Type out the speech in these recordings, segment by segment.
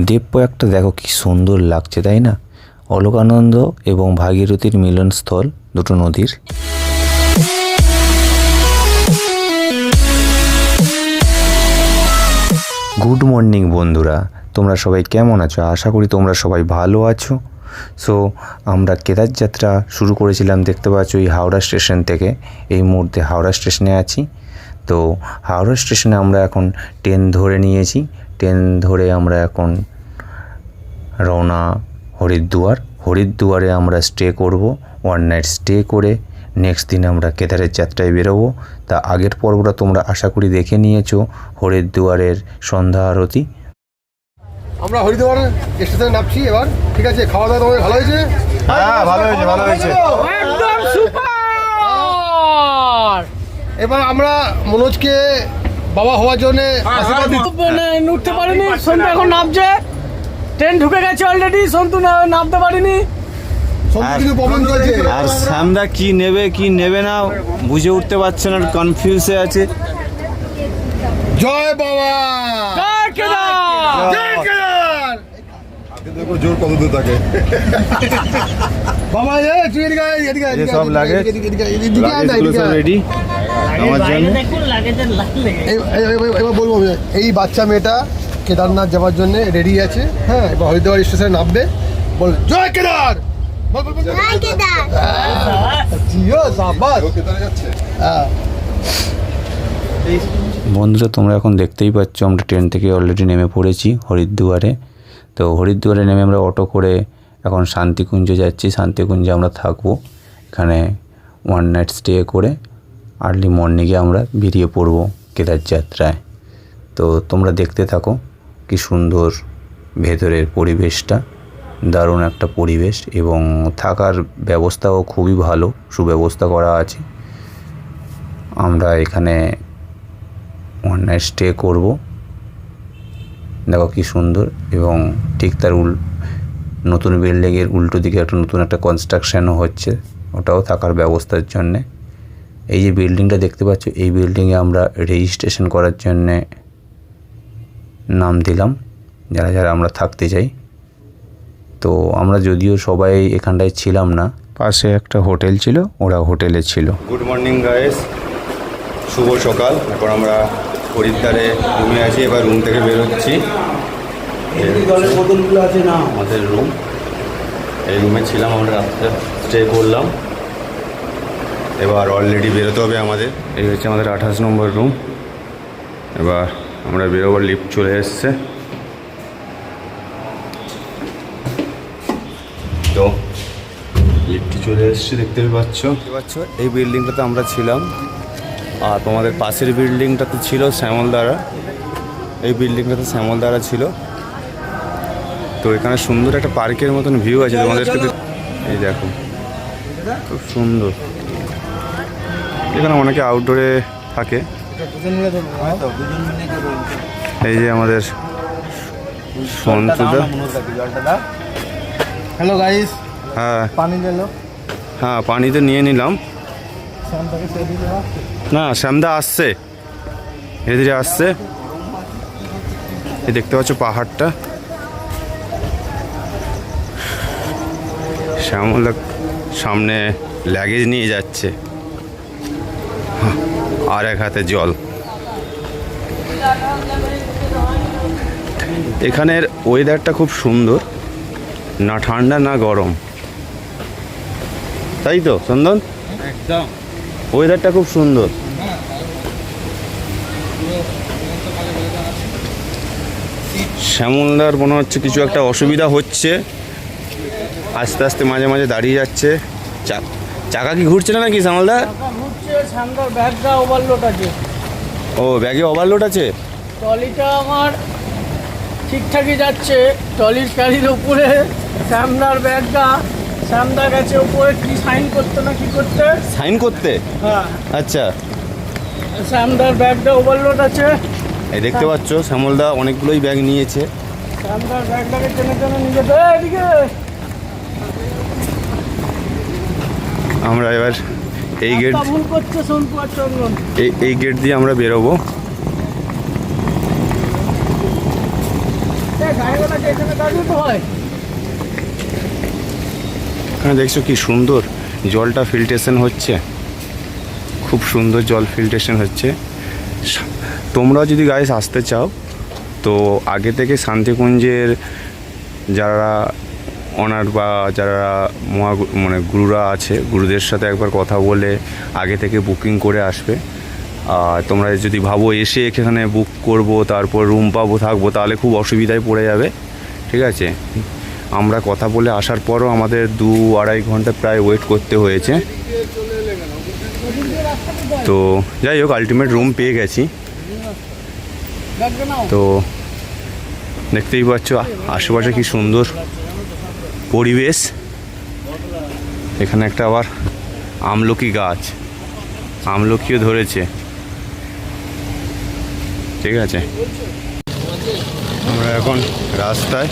দেবপ্রয়াগটা দেখো কি সুন্দর লাগছে, তাই না? অলকানন্দ এবং ভাগীরথীর মিলনস্থল দুটো নদীর। গুড মর্নিং বন্ধুরা, তোমরা সবাই কেমন আছো? আশা করি তোমরা সবাই ভালো আছো। সো আমরা কেদার যাত্রা শুরু করেছিলাম, দেখতে পাচ্ছ এই হাওড়া স্টেশন থেকে। এই মুহূর্তে হাওড়া স্টেশনে আছি। তো হাওড়া স্টেশনে আমরা এখন ট্রেন ধরে নিয়েছি। ট্রেন ধরে আমরা এখন রওনা হরিদ্বারে আমরা স্টে করব। ওয়ান নাইট স্টে করে নেক্সট দিন আমরা কেদারের যাত্রায় বেরোবো। তা আগের পর্বটা তোমরা আশা করি দেখে নিয়েছো, হরিদ্বারের সন্ধ্যা আরতি। আমরা হরিদ্বার স্টেশনে নামছি এবার। ঠিক আছে, খাওয়া দাওয়া তোমাদের ভালো হয়েছে? হ্যাঁ, ভালো হয়েছে, ভালো হয়েছে, একদম সুপার। এবার আমরা মনোজকে বাবা হওয়ার জন্য আশীর্বাদ দিচ্ছি। উঠতে পারিনি, সন্তু এখন নামছে। ট্রেন ঢুকে গেছে অলরেডি, সন্তু নামতে পারিনি। সব কিছু প্রবলেম চলছে। আর শ্যামদা কি নেবে কি নেবে না বুঝে উঠতে পারছে না, কনফিউজে আছে। জয় বাবা, জয় কেদার, জয় কেদার। দেখো জোর কত দূর থাকে। বাবা তুই এদিকে আয়, এদিকে আয়, এই যে সব লাগে, এদিকে আয়, সব রেডি আমার জন্য। এবার বলবো, এই বাচ্চা মেয়েটা কেদারনাথ যাওয়ার জন্য রেডি আছে। হ্যাঁ, এবার হরিদ্বার স্টেশনে নামবে। বল জয় কেদার, বল বল বল জয় কেদার। জিও সাবাস। ও কেদারে যাচ্ছে। হ্যাঁ, বন্ধুরা তোমরা এখন দেখতেই পাচ্ছ আমরা ট্রেন থেকে অলরেডি নেমে পড়েছি হরিদ্বারে। তো হরিদ্বারে নেমে আমরা অটো করে এখন শান্তিকুঞ্জ যাচ্ছি। শান্তিকুঞ্জে আমরা থাকবো, এখানে ওয়ান নাইট স্টে করে আর্লি মর্নিংয়ে আমরা বেরিয়ে পড়বো কেদার যাত্রায়। তো তোমরা দেখতে থাকো কি সুন্দর ভেতরের পরিবেশটা, দারুণ একটা পরিবেশ এবং থাকার ব্যবস্থাও খুবই ভালো, সুব্যবস্থা করা আছে। আমরা এখানে ওয়ান নাইট স্টে করবো। দেখো কি সুন্দর, এবং ঠিক তার নতুন বিল্ডিংয়ের উল্টো দিকে নতুন একটা কনস্ট্রাকশানও হচ্ছে, ওটাও থাকার ব্যবস্থার জন্যে। এই যে বিল্ডিংটা দেখতে পাচ্ছ, এই বিল্ডিংয়ে আমরা রেজিস্ট্রেশন করার জন্যে নাম দিলাম, যারা যারা আমরা থাকতে চাই। তো আমরা যদিও সবাই এখানটায় ছিলাম না, পাশে একটা হোটেল ছিল, ওরা হোটেলে ছিল। গুড মর্নিং গাইস, শুভ সকাল। এখন আমরা হরিদ্বারে রুমে আছি, এবার রুম থেকে বেরোচ্ছি। বোতলগুলো আছে না আমাদের রুম, এই রুমে ছিলাম আমরা, রাত্রে স্টে করলাম। এবার অলরেডি বেরোতে হবে আমাদের। এই হচ্ছে আমাদের 28 নম্বর রুম। এবার আমরা বেরোবার, লিফট চলে এসছে। তো লিফটটি চলে এসছে, দেখতে পাচ্ছ। এই বিল্ডিংটাতে আমরা ছিলাম, আর তোমাদের পাশের বিল্ডিংটাতে ছিল শ্যামলদারা। এই বিল্ডিংটাতে শ্যামলদারা ছিল। তো এখানে সুন্দর একটা পার্কের মতন ভিউ আছে তোমাদেরকে। এই দেখো খুব সুন্দর। এখানে অনেকে আউটডোরে থাকে। এই যে আমাদের সন্তুদা। Hello guys. হ্যাঁ পানি নিলো। হ্যাঁ, পানি তো নিয়ে নিলাম। না, শ্যামদা আসছে, ধীরে ধীরে আসছে। এই দেখতে পাচ্ছ পাহাড়টা। শ্যামলদা সামনে লাগেজ নিয়ে যাচ্ছে, আর এক হাতে জল। এখানের ওয়েদারটা খুব সুন্দর, না ঠান্ডা না গরম, তাই তো চন্দন? একদম ওয়েদারটা খুব সুন্দর। শ্যামলদার মনে হচ্ছে কিছু একটা অসুবিধা হচ্ছে, আস্তে আস্তে মাঝে মাঝে দাঁড়িয়ে যাচ্ছে। চাকা কি ঘুরছে না নাকি শ্যামলদা? ঘুরছে, সামনের ব্যাগটা ওভারলোড আছে। ও, ব্যাগে ওভারলোড আছে। ট্রলিটা আমার ঠিকঠাকই যাচ্ছে, ট্রলির ক্যারির উপরে সামনের ব্যাগটা। শ্যামদা গেছে উপরে কি সাইন করতে না কি করতে। সাইন করতে? হ্যাঁ, আচ্ছা। শ্যামদার ব্যাগটা ওভারলোড আছে। এই দেখতে পাচ্ছ শ্যামলদা অনেকগুলোই ব্যাগ নিয়েছে। শ্যামদার ব্যাগটাকে টেনে টেনে নিয়ে যেতে এদিকে। আমরা এবার এই গেট, ভুল করছে সন্তু আর চন্দন। এই গেট দিয়ে আমরা বেরোবো। গাড়িওয়ালাকে এখানে দাঁড়িয়ে তো হয়। এখানে দেখছো কি সুন্দর জলটা ফিল্ট্রেশন হচ্ছে, খুব সুন্দর জল ফিল্ট্রেশন হচ্ছে। তোমরাও যদি গাইস আসতে চাও তো আগে থেকে শান্তিকুঞ্জের যারা অনার বা যারা মানে গুরুরা আছে, গুরুদের সাথে একবার কথা বলে আগে থেকে বুকিং করে আসবে। আর তোমরা যদি ভাবো এসে এখানে বুক করব তারপর রুম পাবো থাকবো, তাহলে খুব অসুবিধায় পড়ে যাবে, ঠিক আছে। আমরা কথা বলে আসার পরও আমাদের 2-2.5 ঘন্টা প্রায় ওয়েট করতে হয়েছে। তো যাই হোক আলটিমেট রুম পেয়ে গেছি। তো দেখতেই পাচ্ছ আশেপাশে কি সুন্দর পরিবেশ। এখানে একটা আবার আমলকি গাছ, আমলকিও ধরেছে, ঠিক আছে। আমরা এখন রাস্তায়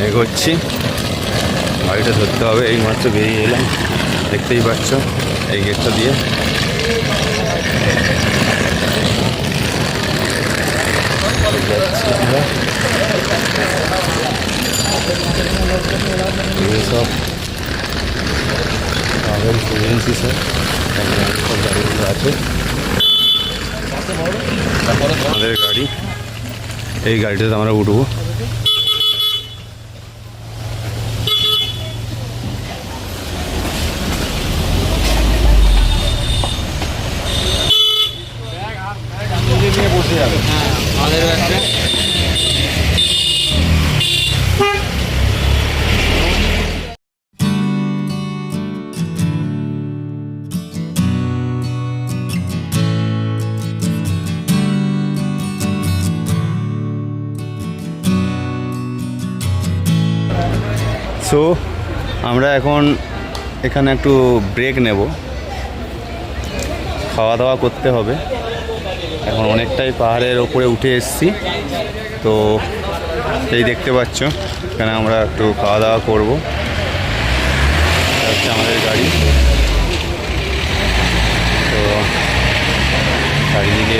এগোচ্ছি, গাড়িটা ধরতে হবে। এই মাত্র বেরিয়ে এলাম, দেখতেই পাচ্ছ এই গেটটা দিয়ে। সব ট্রাভেলস এজেন্সি সব গাড়িগুলো আছে। আমাদের গাড়ি, এই গাড়িটাতে আমরা উঠবো। বসে যাবে আমাদের একটা সো আমরা এখন এখানে একটু ব্রেক নেব, খাওয়া দাওয়া করতে হবে। এখন অনেকটাই পাহাড়ের ওপরে উঠে এসেছি, তো এই দেখতে পাচ্ছ এখানে আমরা একটু খাওয়া দাওয়া করবো। হচ্ছে আমাদের গাড়ি। তো চারিদিকে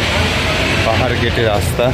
পাহাড় কেটে রাস্তা।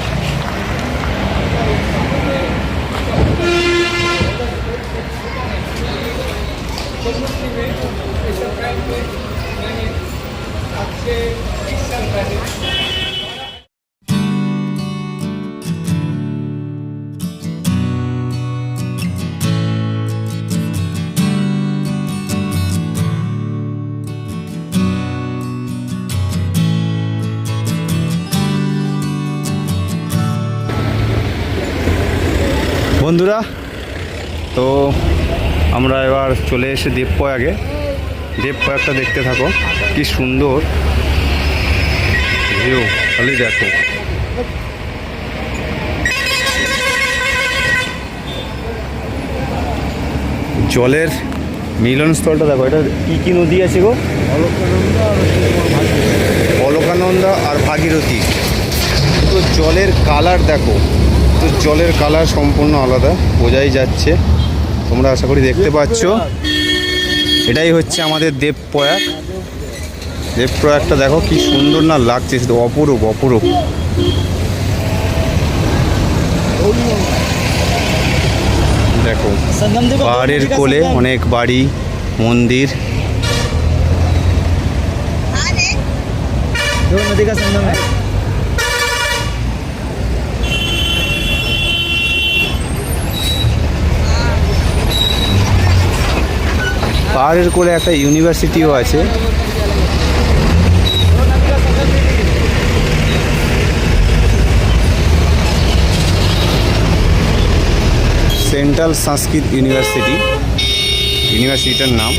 বন্ধুরা, তো আমরা এবার চলে এসে দেবপ্রয়াগে। দেবপ্রয়াগটা দেখতে থাকো, কি সুন্দর ভিউ, খালি দেখো। জলের মিলনস্থলটা দেখো। এটা কি নদী আছে গো? অলকানন্দা আর ভাগীরথী। তো জলের কালার দেখো, তো জলের কালার সম্পূর্ণ আলাদা, বোঝাই যাচ্ছে। তোমরা আশা করি দেখতে পাচ্ছ। এটাই হচ্ছে আমাদের দেবপ্রয়াগ। দেবপ্রয়াগটা দেখো কি সুন্দর না লাগছে, শুধু অপরূপ অপরূপ। দেখো পাহাড়ের কোলে অনেক বাড়ি, মন্দির। পাহাড়ের কোলে একটা ইউনিভার্সিটিও আছে। সেন্ট্রাল সংস্কৃত ইউনিভার্সিটিটার নাম।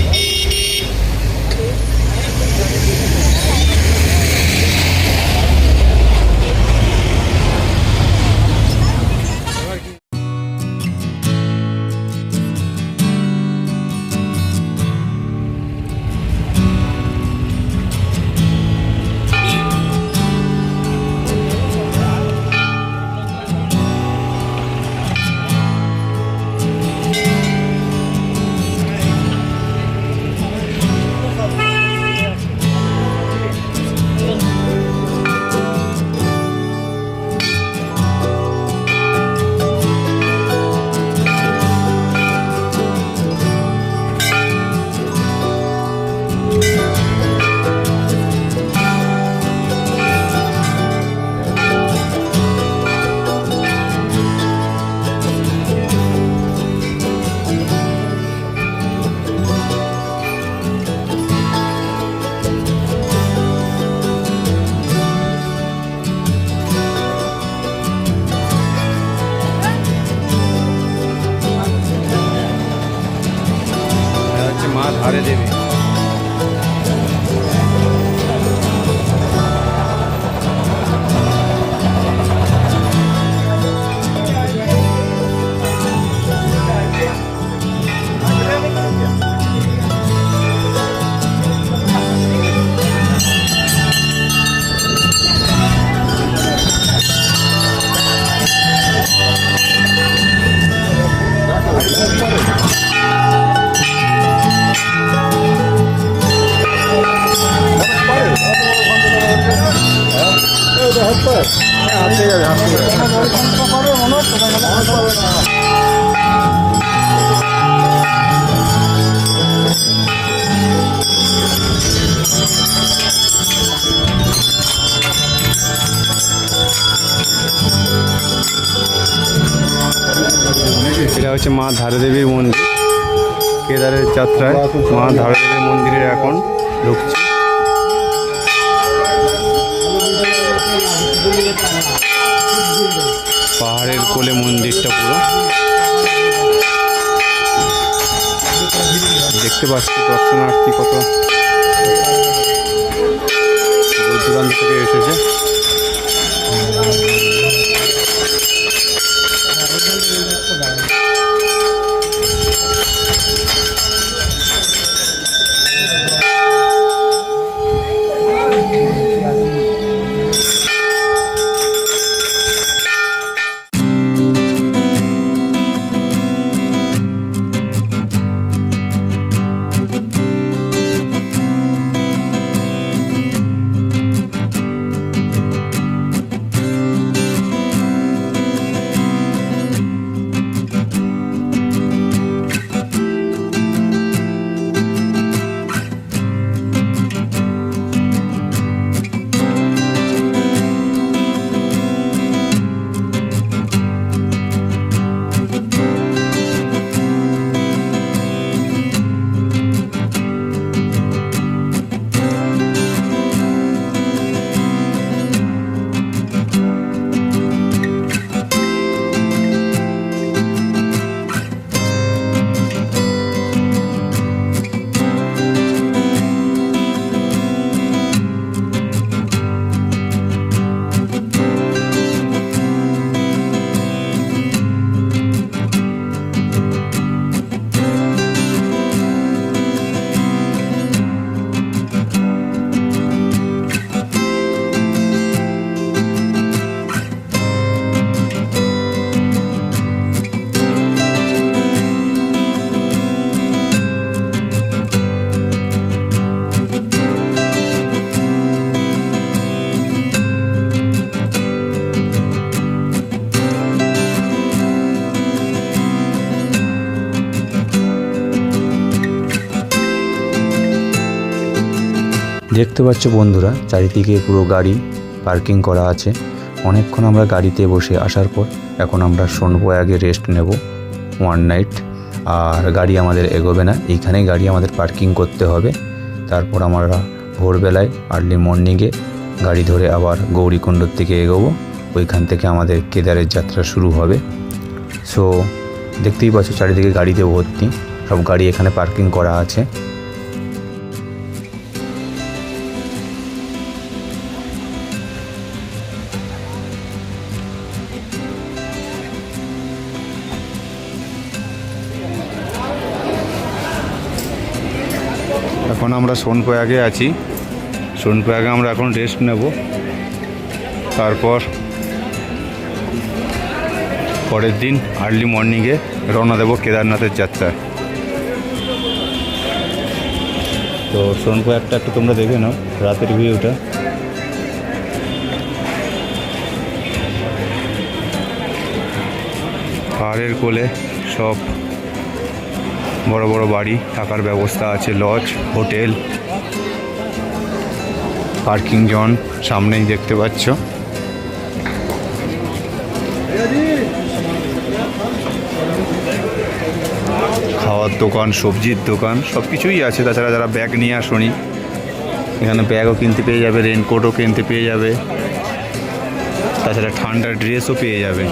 ধারে দেবী। এটা হচ্ছে মা ধারাদেবীর মন্দির। কেদারের যাত্রায় মা ধারাদেবীর মন্দিরে এখন ঢুকছি। পাহাড়ের কোলে মন্দিরটা পুরো দেখতে পাচ্ছি। দর্শনার্থী কত দূর দূরান্ত থেকে এসেছে। দেখতে পাচ্ছ বন্ধুরা, চারিদিকে পুরো গাড়ি পার্কিং করা আছে। অনেকক্ষণ আমরা গাড়িতে বসে আসার পর এখন আমরা সোনপ্রয়াগে রেস্ট নেব 1 নাইট। আর গাড়ি আমাদের এগোবে না, এইখানেই গাড়ি আমাদের পার্কিং করতে হবে। তারপর আমরা ভোরবেলায় আর্লি মর্নিংয়ে গাড়ি ধরে আবার গৌরীকুণ্ডর দিকে এগোবো। ওইখান থেকে আমাদের কেদারের যাত্রা শুরু হবে। সো দেখতেই পাচ্ছ চারিদিকে গাড়িতে ভর্তি, সব গাড়ি এখানে পার্কিং করা আছে। এখন আমরা সোনপ্রয়াগে আছি। সোনপ্রয়াগে আমরা এখন রেস্ট নেব, তারপর পরের দিন আর্লি মর্নিংয়ে রওনা দেব কেদারনাথের যাত্রায়। তো সোনপ্রয়াগটা একটু তোমরা দেখে নাও, রাতের ভিউটা। পাহাড়ের কোলে সব বড় বড় বাড়ি, থাকার ব্যবস্থা আছে, লজ, হোটেল, পার্কিং জোন সামনেই দেখতে পাচ্ছ। খাওয়ার দোকান, সবজির দোকান সব কিছুই আছে। তাছাড়া যারা ব্যাগ নিয়ে আসনি, এখানে ব্যাগও কিনতে পেয়ে যাবে, রেনকোটও কিনতে পেয়ে যাবে, তাছাড়া ঠান্ডার ড্রেসও পেয়ে যাবে।